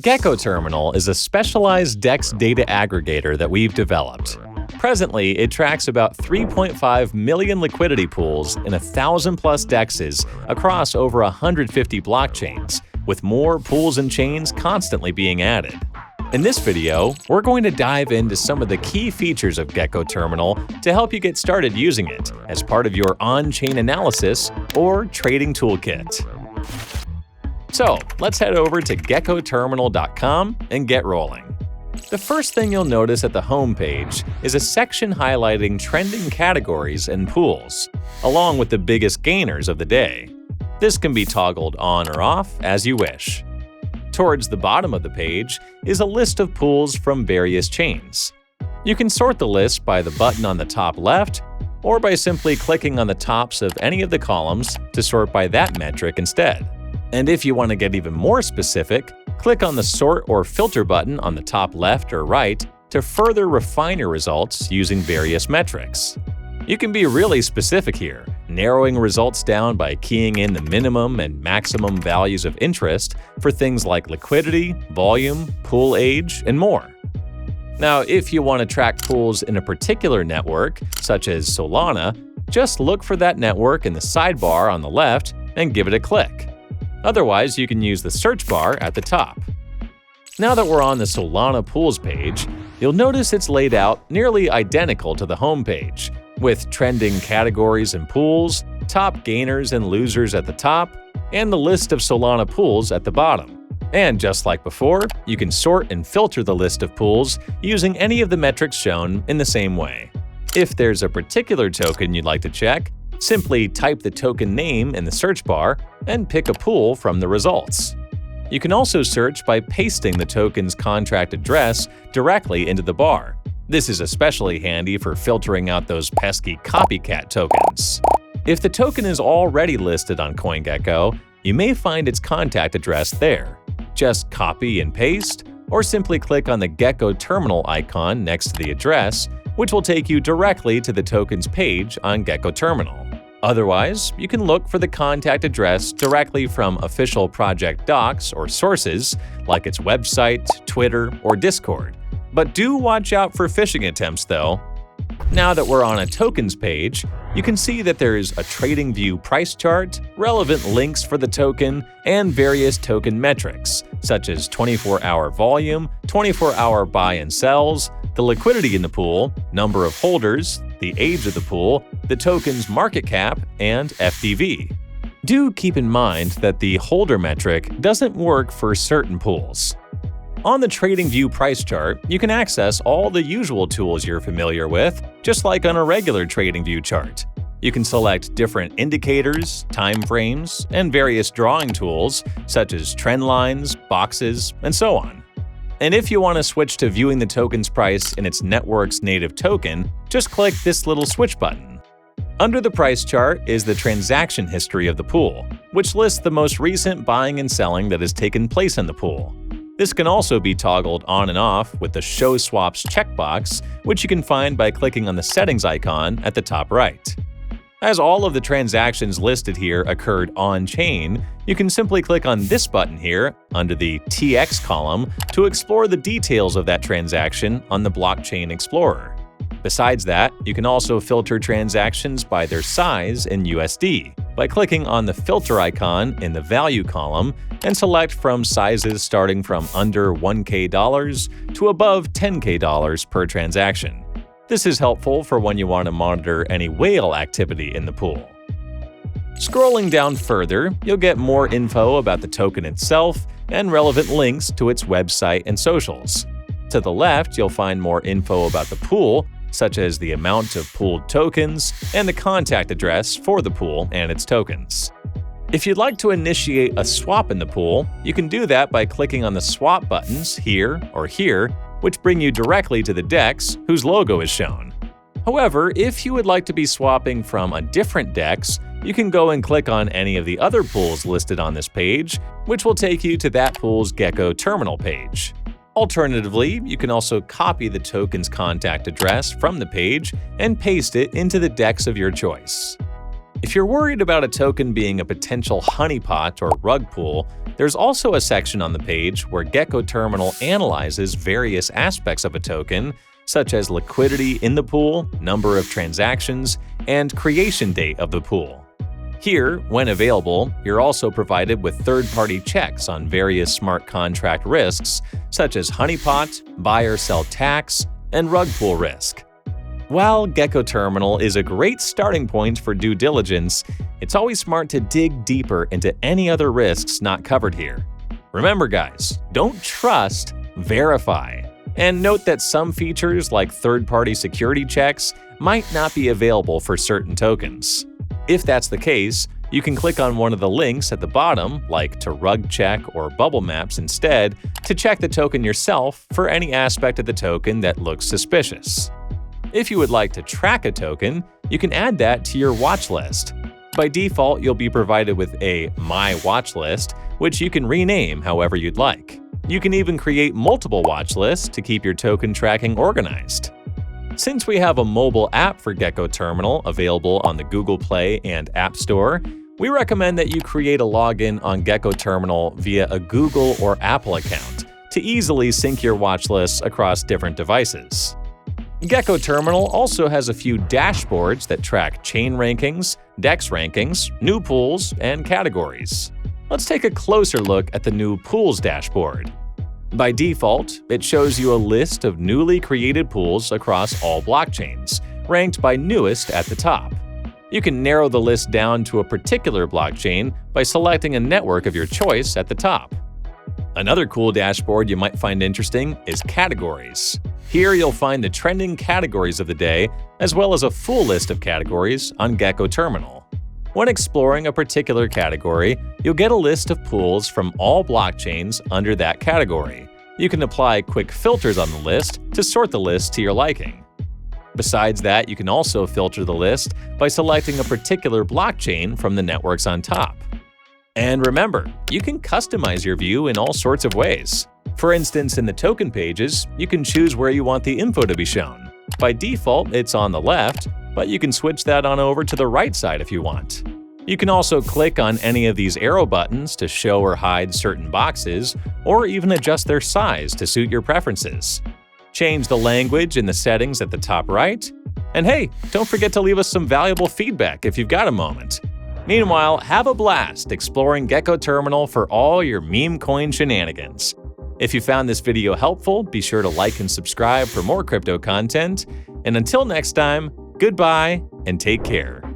GeckoTerminal is a specialized DEX data aggregator that we've developed. Presently, it tracks about 3.5 million liquidity pools in 1,000+ DEXs across over 150 blockchains, with more pools and chains constantly being added. In this video, we're going to dive into some of the key features of GeckoTerminal to help you get started using it as part of your on-chain analysis or trading toolkit. So let's head over to GeckoTerminal.com and get rolling. The first thing you'll notice at the home page is a section highlighting trending categories and pools, along with the biggest gainers of the day. This can be toggled on or off as you wish. Towards the bottom of the page is a list of pools from various chains. You can sort the list by the button on the top left, or by simply clicking on the tops of any of the columns to sort by that metric instead. And if you want to get even more specific, click on the Sort or Filter button on the top left or right to further refine your results using various metrics. You can be really specific here, narrowing results down by keying in the minimum and maximum values of interest for things like liquidity, volume, pool age, and more. Now, if you want to track pools in a particular network, such as Solana, just look for that network in the sidebar on the left and give it a click. Otherwise, you can use the search bar at the top. Now that we're on the Solana pools page, you'll notice it's laid out nearly identical to the home page, with trending categories and pools, top gainers and losers at the top, and the list of Solana pools at the bottom. And just like before, you can sort and filter the list of pools using any of the metrics shown in the same way. If there's a particular token you'd like to check, simply type the token name in the search bar and pick a pool from the results. You can also search by pasting the token's contract address directly into the bar. This is especially handy for filtering out those pesky copycat tokens. If the token is already listed on CoinGecko, you may find its contact address there. Just copy and paste, or simply click on the GeckoTerminal icon next to the address, which will take you directly to the token's page on GeckoTerminal. Otherwise, you can look for the contact address directly from official project docs or sources, like its website, Twitter, or Discord. But do watch out for phishing attempts, though. Now that we're on a tokens page, you can see that there's a TradingView price chart, relevant links for the token, and various token metrics, such as 24-hour volume, 24-hour buy and sells, the liquidity in the pool, number of holders, the age of the pool, the token's market cap, and FDV. Do keep in mind that the holder metric doesn't work for certain pools. On the TradingView price chart, you can access all the usual tools you're familiar with, just like on a regular TradingView chart. You can select different indicators, timeframes, and various drawing tools, such as trend lines, boxes, and so on. And if you want to switch to viewing the token's price in its network's native token, just click this little switch button. Under the price chart is the transaction history of the pool, which lists the most recent buying and selling that has taken place in the pool. This can also be toggled on and off with the Show Swaps checkbox, which you can find by clicking on the settings icon at the top right. As all of the transactions listed here occurred on-chain, you can simply click on this button here under the TX column to explore the details of that transaction on the Blockchain Explorer. Besides that, you can also filter transactions by their size in USD by clicking on the filter icon in the value column and select from sizes starting from under $1K to above $10K per transaction. This is helpful for when you want to monitor any whale activity in the pool. Scrolling down further, you'll get more info about the token itself and relevant links to its website and socials. To the left, you'll find more info about the pool, such as the amount of pooled tokens and the contact address for the pool and its tokens. If you'd like to initiate a swap in the pool, you can do that by clicking on the swap buttons here or here, which bring you directly to the DEX whose logo is shown. However, if you would like to be swapping from a different DEX, you can go and click on any of the other pools listed on this page, which will take you to that pool's GeckoTerminal page. Alternatively, you can also copy the token's contact address from the page and paste it into the DEX of your choice. If you're worried about a token being a potential honeypot or rug pull, there's also a section on the page where GeckoTerminal analyzes various aspects of a token, such as liquidity in the pool, number of transactions, and creation date of the pool. Here, when available, you're also provided with third-party checks on various smart contract risks, such as honeypot, buy or sell tax, and rug pull risk. While GeckoTerminal is a great starting point for due diligence, it's always smart to dig deeper into any other risks not covered here. Remember guys, don't trust, verify. And note that some features like third-party security checks might not be available for certain tokens. If that's the case, you can click on one of the links at the bottom, like to rug check or bubble maps instead, to check the token yourself for any aspect of the token that looks suspicious. If you would like to track a token, you can add that to your watch list. By default, you'll be provided with a My Watch List, which you can rename however you'd like. You can even create multiple watch lists to keep your token tracking organized. Since we have a mobile app for GeckoTerminal available on the Google Play and App Store, we recommend that you create a login on GeckoTerminal via a Google or Apple account to easily sync your watch lists across different devices. GeckoTerminal also has a few dashboards that track chain rankings, DEX rankings, new pools, and categories. Let's take a closer look at the new pools dashboard. By default, it shows you a list of newly created pools across all blockchains, ranked by newest at the top. You can narrow the list down to a particular blockchain by selecting a network of your choice at the top. Another cool dashboard you might find interesting is categories. Here you'll find the trending categories of the day, as well as a full list of categories on GeckoTerminal. When exploring a particular category, you'll get a list of pools from all blockchains under that category. You can apply quick filters on the list to sort the list to your liking. Besides that, you can also filter the list by selecting a particular blockchain from the networks on top. And remember, you can customize your view in all sorts of ways. For instance, in the token pages, you can choose where you want the info to be shown. By default, it's on the left, but you can switch that on over to the right side if you want. You can also click on any of these arrow buttons to show or hide certain boxes, or even adjust their size to suit your preferences. Change the language in the settings at the top right. And hey, don't forget to leave us some valuable feedback if you've got a moment. Meanwhile, have a blast exploring GeckoTerminal for all your meme coin shenanigans. If you found this video helpful, be sure to like and subscribe for more crypto content. And until next time, goodbye and take care.